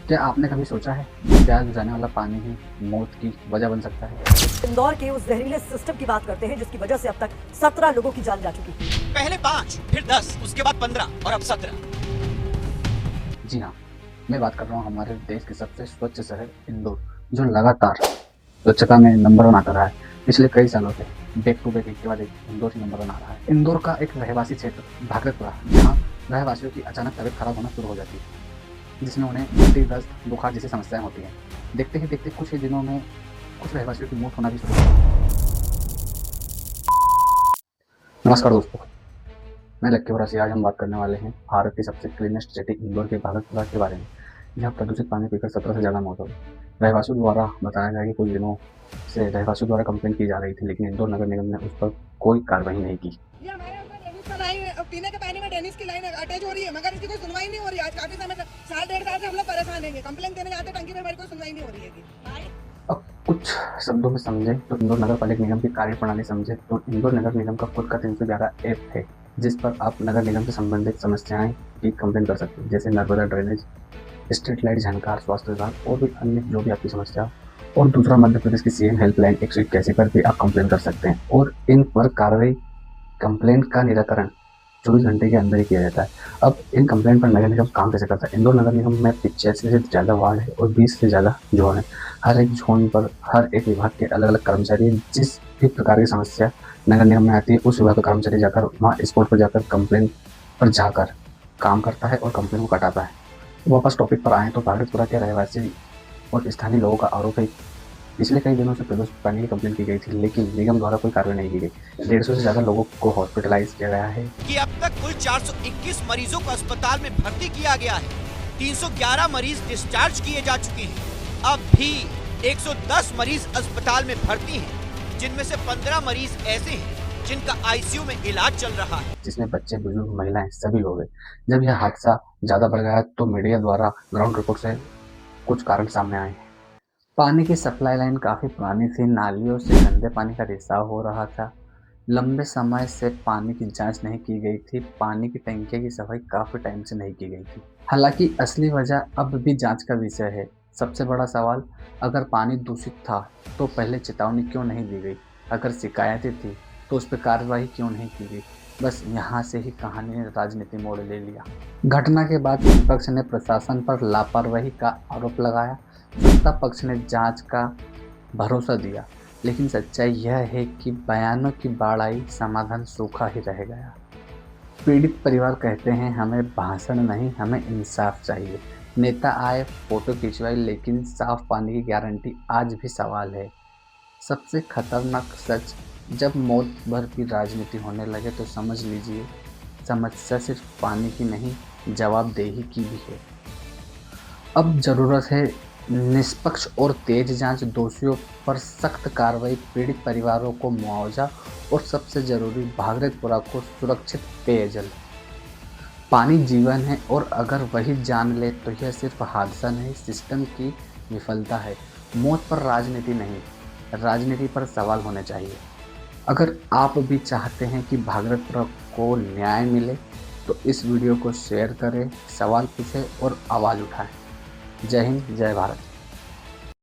क्या आपने कभी सोचा है प्याज जाने वाला पानी ही मौत की वजह बन सकता है? इंदौर के उस जहरीले सिस्टम की बात करते हैं जिसकी वजह से अब तक 17 लोगों की जान जा चुकी है। पहले 5, फिर 10, उसके बाद 15 और अब 17। जी हाँ, मैं बात कर रहा हूँ हमारे देश के सबसे स्वच्छ शहर इंदौर, जो लगातार स्वच्छता में नंबर 1 आता रहा है। पिछले कई सालों से बैक टू बैक एक के बाद एक इंदौर ही नंबर 1 आ रहा है। इंदौर का एक रहवासी क्षेत्र भागलपुरा, जहाँ रहवासियों की अचानक तबीयत खराब होना शुरू हो जाती है, जिसमें उन्हें उल्टी, दस्त, बुखार जैसी समस्याएं होती हैं। देखते ही देखते कुछ ही दिनों में कुछ रहवासियों की मौत होना भी शुरू हो गई। नमस्कार दोस्तों, मैं लक्की वरासी। आज हम बात करने वाले हैं भारत की सबसे क्लीनेस्ट सिटी इंदौर के भागलपुरा के बारे में, जहाँ प्रदूषित पानी पीकर 17 से ज़्यादा मौत हो गई। रहवासियों द्वारा बताया गया कि कुछ दिनों से रहवासियों द्वारा कंप्लेंट की जा रही थी, लेकिन इंदौर नगर निगम ने उस पर कोई कार्रवाई नहीं की। ये हमारे यहाँ पर डेनिस का लाइन, पीने के पानी में डेनिस की लाइन अटैच हो रही है, मगर इसकी कोई सुनवाई नहीं हो रही है। आज काफी समय साल 1.5 साल से हम लोग परेशान हैं। कंप्लेंट देने जाते टंकी में, हमारी कोई सुनवाई नहीं हो रही है। अब कुछ शब्दों में समझे तो इंदौर नगर पालिका निगम की कार्यप्रणाली समझे तो इंदौर नगर निगम का खुद का 311 ऐप है, जिस पर आप नगर निगम से संबंधित समस्याएं की कंप्लेन कर सकते हैं, जैसे नर्मदा ड्रेनेज, स्ट्रीट लाइट, झनकार, स्वास्थ्य विभाग और भी अन्य जो भी आपकी समस्या हो। और दूसरा, मध्य प्रदेश की सीएम हेल्पलाइन 181 पर भी आप कंप्लेन कर सकते हैं और इन पर कार्रवाई, कंप्लेंट का निराकरण 24 घंटे के अंदर ही किया जाता है। अब इन कंप्लेंट पर नगर निगम काम कैसे करता है? इंदौर नगर निगम में 85 से ज़्यादा वार्ड है और 20 से ज़्यादा जोन है। हर एक जोन पर हर एक विभाग के अलग अलग कर्मचारी, जिस भी प्रकार की समस्या नगर निगम में आती है उस विभाग का कर्मचारी जाकर वहाँ स्पॉट पर जाकर कंप्लेन पर जाकर काम करता है और कंप्लेन को कटाता है। वापस टॉपिक पर आएँ तो भागलपुरा के रहवासी और स्थानीय लोगों का आरोप है पिछले कई दिनों से प्रदूषित पानी की कंप्लेन की गई थी, लेकिन निगम द्वारा कोई कार्रवाई नहीं की गई। 150 से ज़्यादा लोगों को हॉस्पिटलाइज किया गया है कि अब तक कुल 421 मरीजों को अस्पताल में भर्ती किया गया है। 311 मरीज डिस्चार्ज किए जा चुके हैं। अब भी 110 मरीज अस्पताल में भर्ती हैं, जिनमें से 15 मरीज ऐसे हैं जिनका आईसीयू में इलाज चल रहा है, जिसमें बच्चे, बुजुर्ग, महिलाएं सभी लोग हैं। जब यह हादसा ज़्यादा बढ़ गया तो मीडिया द्वारा ग्राउंड रिपोर्ट से कुछ कारण सामने आए हैं। पानी की सप्लाई लाइन काफ़ी पुरानी थी, नालियों से गंदे पानी का रिसाव हो रहा था, लंबे समय से पानी की जांच नहीं की गई थी, पानी की टंकियों की सफाई काफ़ी टाइम से नहीं की गई थी। हालांकि असली वजह अब भी जांच का विषय है। सबसे बड़ा सवाल, अगर पानी दूषित था तो पहले चेतावनी क्यों नहीं दी गई? अगर शिकायतें थी तो उस पर कार्रवाई क्यों नहीं की गई? बस यहाँ से ही कहानी ने राजनीति मोड़ ले लिया। घटना के बाद विपक्ष ने प्रशासन पर लापरवाही का आरोप लगाया, सत्ता पक्ष ने जांच का भरोसा दिया, लेकिन सच्चाई यह है कि बयानों की बाढ़ आई, समाधान सूखा ही रह गया। पीड़ित परिवार कहते हैं, हमें भाषण नहीं, हमें इंसाफ चाहिए। नेता आए, फोटो खिंचवाई, लेकिन साफ पानी की गारंटी आज भी सवाल है। सबसे खतरनाक सच, जब मौत भर की राजनीति होने लगे तो समझ लीजिए समस्या सिर्फ पानी की नहीं, जवाबदेही की भी है। अब जरूरत है निष्पक्ष और तेज जांच, दोषियों पर सख्त कार्रवाई, पीड़ित परिवारों को मुआवजा और सबसे जरूरी भागलपुरा को सुरक्षित पेयजल। पानी जीवन है और अगर वही जान ले तो यह सिर्फ हादसा नहीं, सिस्टम की विफलता है। मौत पर राजनीति नहीं, राजनीति पर सवाल होने चाहिए। अगर आप भी चाहते हैं कि भागलपुरा को न्याय मिले तो इस वीडियो को शेयर करें, सवाल पूछें और आवाज़ उठाएं। जय हिंद, जय भारत।